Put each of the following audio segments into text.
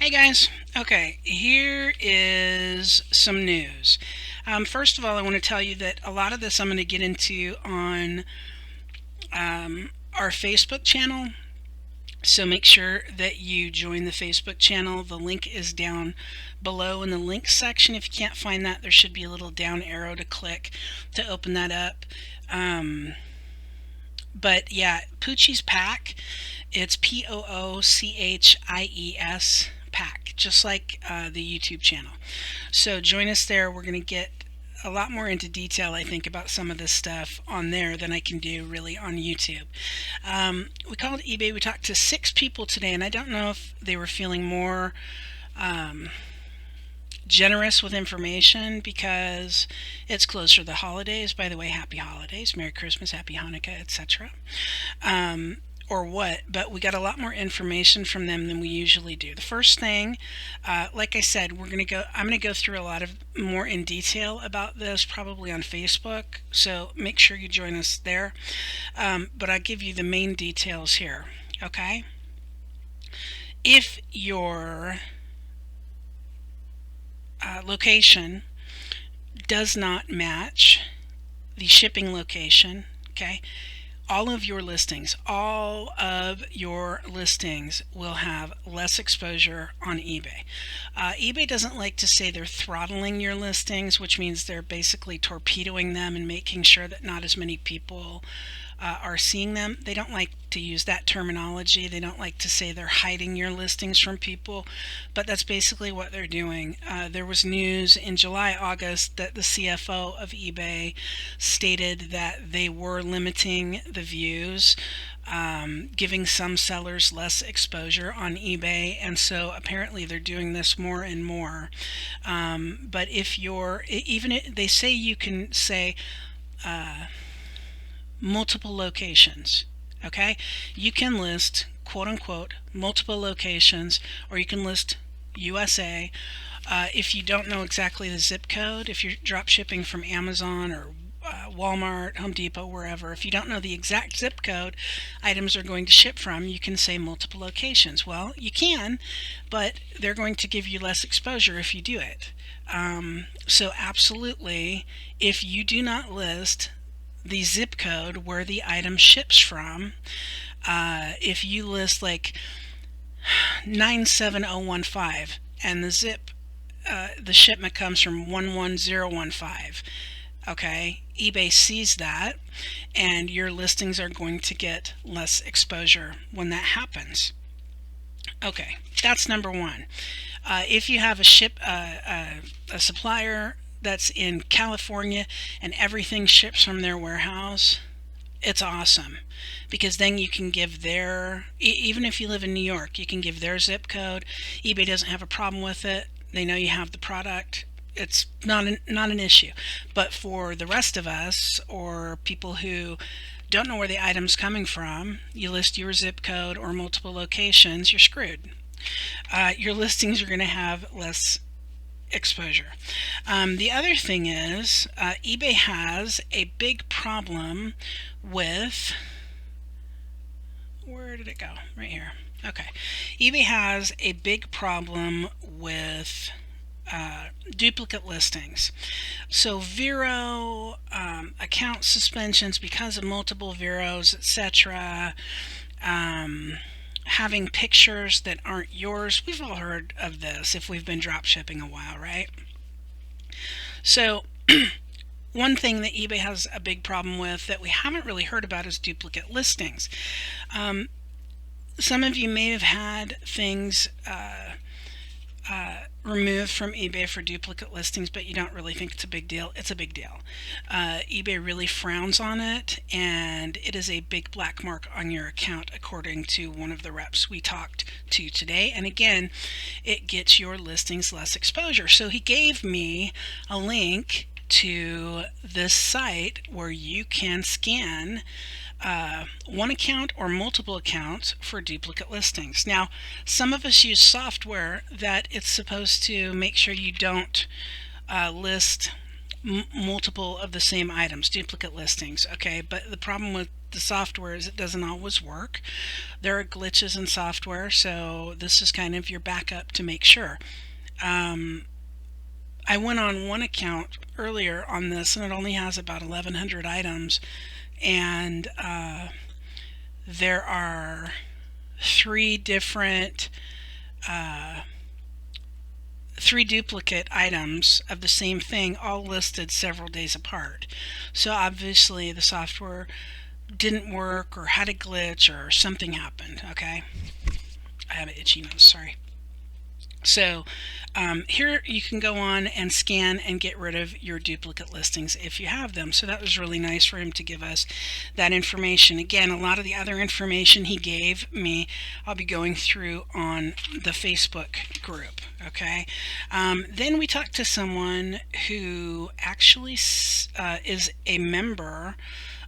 Hey guys, okay, here is some news. First of all, I want to tell you that a lot of this I'm going to get into on our Facebook channel. So make sure that you join the Facebook channel. The link is down below in the links section. If you can't find that, there should be a little down arrow to click to open that up. But yeah, Poochie's Pack, it's Poochies Pack, just like the YouTube channel. So join us there. We're going to get a lot more into detail, I think, about some of this stuff on there than I can do really on YouTube. We called eBay. We talked to 6 people today, and I don't know if they were feeling more generous with information because it's closer to the holidays. By the way, happy holidays, Merry Christmas, Happy Hanukkah, etc. Or what, but we got a lot more information from them than we usually do. The first thing, like I said, I'm gonna go through a lot of more in detail about this, probably on Facebook. So make sure you join us there. But I'll give you the main details here. Okay. If your location does not match the shipping location, okay, all of your listings will have less exposure on eBay. eBay doesn't like to say they're throttling your listings, which means they're basically torpedoing them and making sure that not as many people are seeing them. They don't like to use that terminology. They don't like to say they're hiding your listings from people, but that's basically what they're doing. There was news in July, August that the CFO of eBay stated that they were limiting the views, giving some sellers less exposure on eBay, and so apparently they're doing this more and more. But if they say you can say multiple locations. Okay, you can list quote unquote multiple locations, or you can list USA. If you don't know exactly the zip code, if you're drop shipping from Amazon or Walmart, Home Depot, wherever, if you don't know the exact zip code items are going to ship from, you can say multiple locations. Well, you can, but they're going to give you less exposure if you do it. So absolutely, if you do not list the zip code where the item ships from, if you list like 97015 and the shipment comes from 11015, okay, eBay sees that and your listings are going to get less exposure when that happens. Okay, that's number one. If you have a supplier that's in California and everything ships from their warehouse, it's awesome, because then you can give even if you live in New York, you can give their zip code. eBay doesn't have a problem with it. They know you have the product. It's not an issue. But for the rest of us, or people who don't know where the item's coming from, you list your zip code or multiple locations, you're screwed. Your listings are going to have less exposure. The other thing is, eBay has a big problem with, where did it go? Right here. Okay. eBay has a big problem with duplicate listings. So Vero, account suspensions because of multiple Veros, etc. Having pictures that aren't yours. We've all heard of this if we've been drop shipping a while, right? So one thing that eBay has a big problem with that we haven't really heard about is duplicate listings. Some of you may have had things removed from eBay for duplicate listings, but you don't really think it's a big deal. It's a big deal. eBay really frowns on it, and it is a big black mark on your account, according to one of the reps we talked to today. And again, it gets your listings less exposure. So he gave me a link to this site where you can scan one account or multiple accounts for duplicate listings. Now, some of us use software that it's supposed to make sure you don't list multiple of the same items, duplicate listings. Okay, but the problem with the software is it doesn't always work. There are glitches in software, so this is kind of your backup to make sure. I went on one account earlier on this, and it only has about 1,100 items, and there are three duplicate items of the same thing, all listed several days apart. So obviously the software didn't work or had a glitch or something happened. Okay, I have an itchy nose, sorry. So here you can go on and scan and get rid of your duplicate listings if you have them. So that was really nice for him to give us that information. Again, a lot of the other information he gave me, I'll be going through on the Facebook group. Okay. Then we talked to someone who actually is a member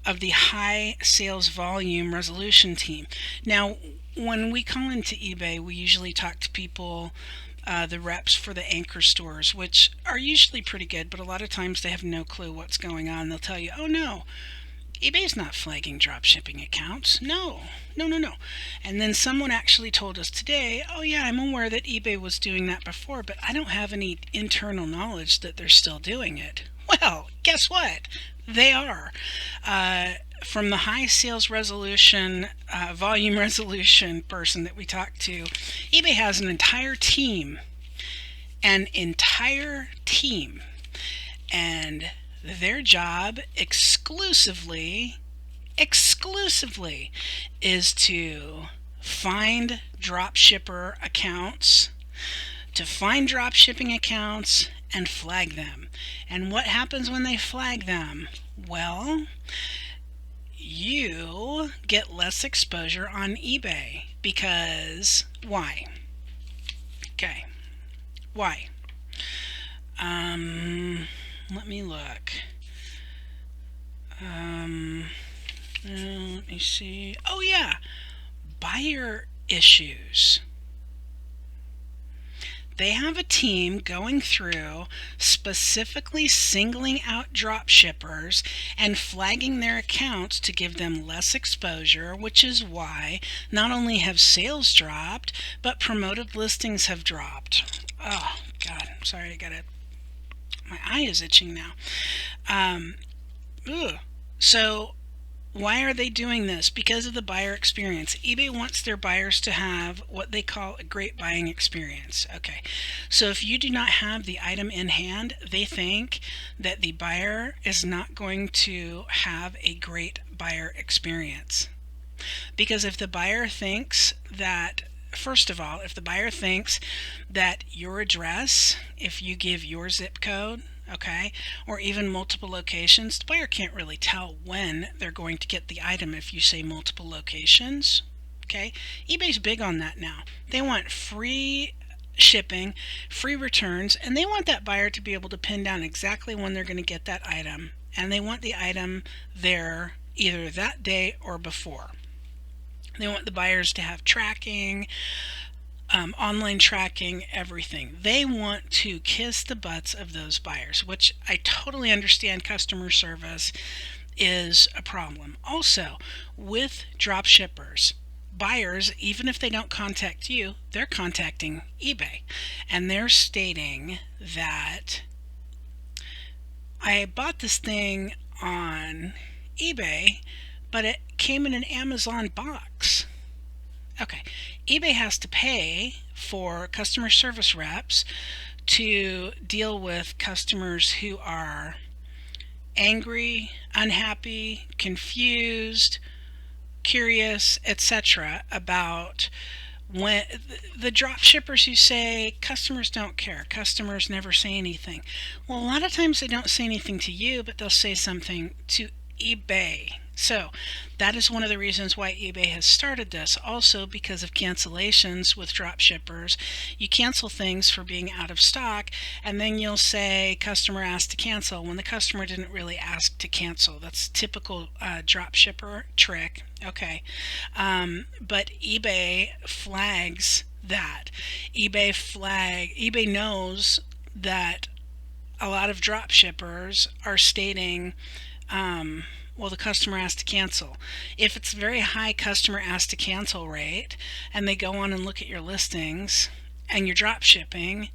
of the high sales volume resolution team. Now, when we call into eBay, we usually talk to people, the reps for the anchor stores, which are usually pretty good, but a lot of times they have no clue what's going on. They'll tell you, oh no, eBay's not flagging dropshipping accounts. No. And then someone actually told us today, oh yeah, I'm aware that eBay was doing that before, but I don't have any internal knowledge that they're still doing it. Well, guess what? They are. From the high sales resolution, volume resolution person that we talked to, eBay has an entire team, and their job exclusively is to find dropshipper accounts, to find dropshipping accounts and flag them. And what happens when they flag them? Well, you get less exposure on eBay. Because why? Okay. Why? Let me look. Let me see. Oh yeah, buyer issues. They have a team going through specifically singling out dropshippers and flagging their accounts to give them less exposure, which is why not only have sales dropped, but promoted listings have dropped. Oh God, I'm sorry, my eye is itching now. So why are they doing this? Because of the buyer experience. eBay wants their buyers to have what they call a great buying experience. Okay, so if you do not have the item in hand, they think that the buyer is not going to have a great buyer experience. Because if the buyer thinks that, first of all, if the buyer thinks that your address, if you give your zip code, okay, or even multiple locations, the buyer can't really tell when they're going to get the item if you say multiple locations. Okay, eBay's big on that now. They want free shipping, free returns, and they want that buyer to be able to pin down exactly when they're going to get that item, and they want the item there either that day or before. They want the buyers to have tracking, online tracking, everything. They want to kiss the butts of those buyers, which I totally understand. Customer service is a problem. Also, with dropshippers, buyers, even if they don't contact you, they're contacting eBay, and they're stating that I bought this thing on eBay, but it came in an Amazon box. Okay, eBay has to pay for customer service reps to deal with customers who are angry, unhappy, confused, curious, etc. about when the drop shippers who say customers don't care, customers never say anything. Well, a lot of times they don't say anything to you, but they'll say something to eBay. So that is one of the reasons why eBay has started this. Also, because of cancellations with dropshippers, you cancel things for being out of stock, and then you'll say customer asked to cancel when the customer didn't really ask to cancel. That's typical dropshipper trick. Okay, but eBay flags that. eBay knows that a lot of dropshippers are stating Well, the customer has to cancel. If it's very high customer ask to cancel rate and they go on and look at your listings and you're drop shipping,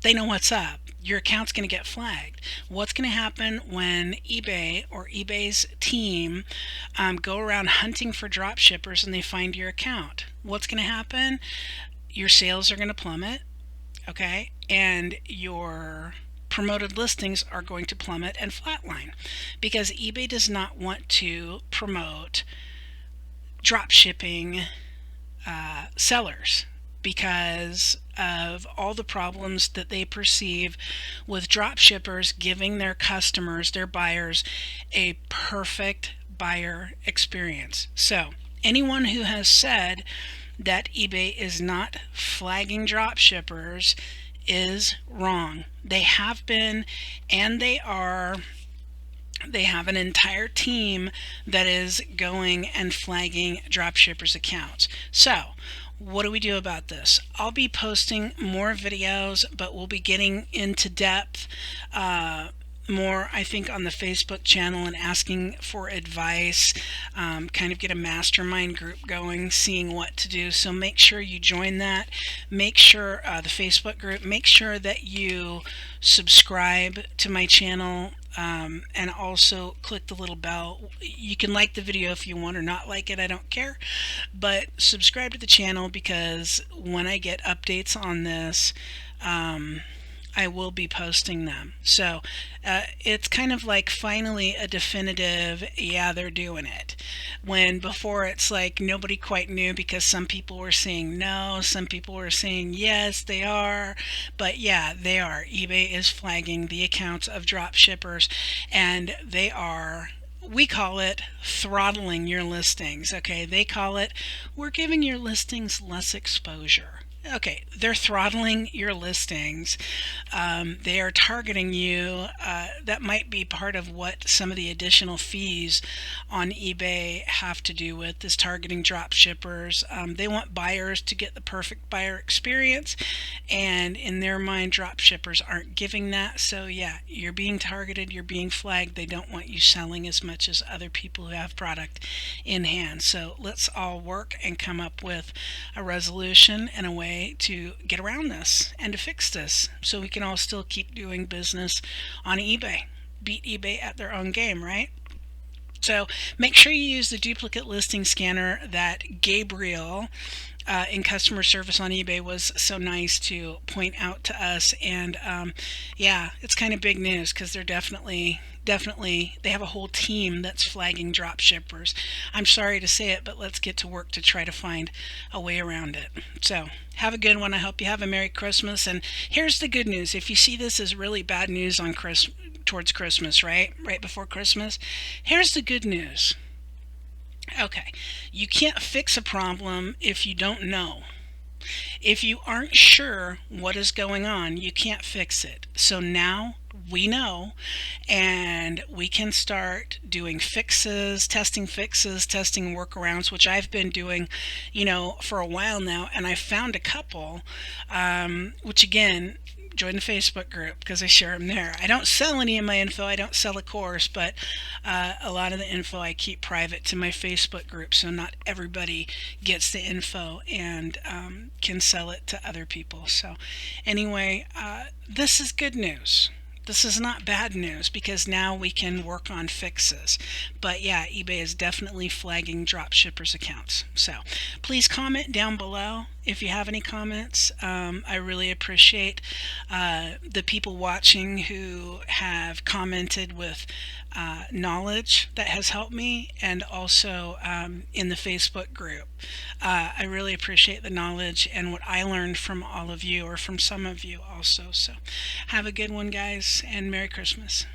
they know what's up. Your account's going to get flagged. What's going to happen when eBay or eBay's team go around hunting for drop shippers and they find your account? What's going to happen? Your sales are going to plummet, okay? And your promoted listings are going to plummet and flatline because eBay does not want to promote drop shipping sellers because of all the problems that they perceive with drop shippers giving their customers, their buyers, a perfect buyer experience. So anyone who has said that eBay is not flagging drop shippers is wrong. They have been, and they are. They have an entire team that is going and flagging dropshippers' accounts. So what do we do about this? I'll be posting more videos, but we'll be getting into depth more, I think, on the Facebook channel and asking for advice, kind of get a mastermind group going, seeing what to do. So make sure you join that. Make sure the Facebook group, make sure that you subscribe to my channel. And also click the little bell. You can like the video if you want or not like it, I don't care, but subscribe to the channel because when I get updates on this, I will be posting them. So it's kind of like finally a definitive, yeah, they're doing it. When before it's like nobody quite knew because some people were saying no, some people were saying yes, they are. But yeah, they are. eBay is flagging the accounts of drop shippers, and they are, we call it throttling your listings. Okay, they call it, we're giving your listings less exposure. Okay, they're throttling your listings. They are targeting you. That might be part of what some of the additional fees on eBay have to do with, is targeting drop shippers. They want buyers to get the perfect buyer experience, and in their mind, drop shippers aren't giving that. So yeah, you're being targeted, you're being flagged. They don't want you selling as much as other people who have product in hand. So let's all work and come up with a resolution and a way to get around this and to fix this so we can all still keep doing business on eBay. Beat eBay at their own game, right? So make sure you use the duplicate listing scanner that Gabriel in customer service on eBay was so nice to point out to us. And yeah, it's kind of big news because they're definitely they have a whole team that's flagging drop shippers. I'm sorry to say it, but let's get to work to try to find a way around it. So have a good one. I hope you have a Merry Christmas. And here's the good news. If you see this as really bad news on towards Christmas, right before Christmas, here's the good news. Okay, you can't fix a problem if you don't know. If you aren't sure what is going on, you can't fix it. So now we know, and we can start doing fixes, testing workarounds, which I've been doing, for a while now, and I found a couple, which again, join the Facebook group because I share them there. I don't sell any of my info. I don't sell a course, but a lot of the info I keep private to my Facebook group, so not everybody gets the info and can sell it to other people. So anyway, this is good news. This is not bad news because now we can work on fixes. But yeah, eBay is definitely flagging drop shippers' accounts. So please comment down below if you have any comments. I really appreciate the people watching who have commented with knowledge that has helped me, and also in the Facebook group. I really appreciate the knowledge and what I learned from all of you, or from some of you also. So have a good one, guys, and Merry Christmas.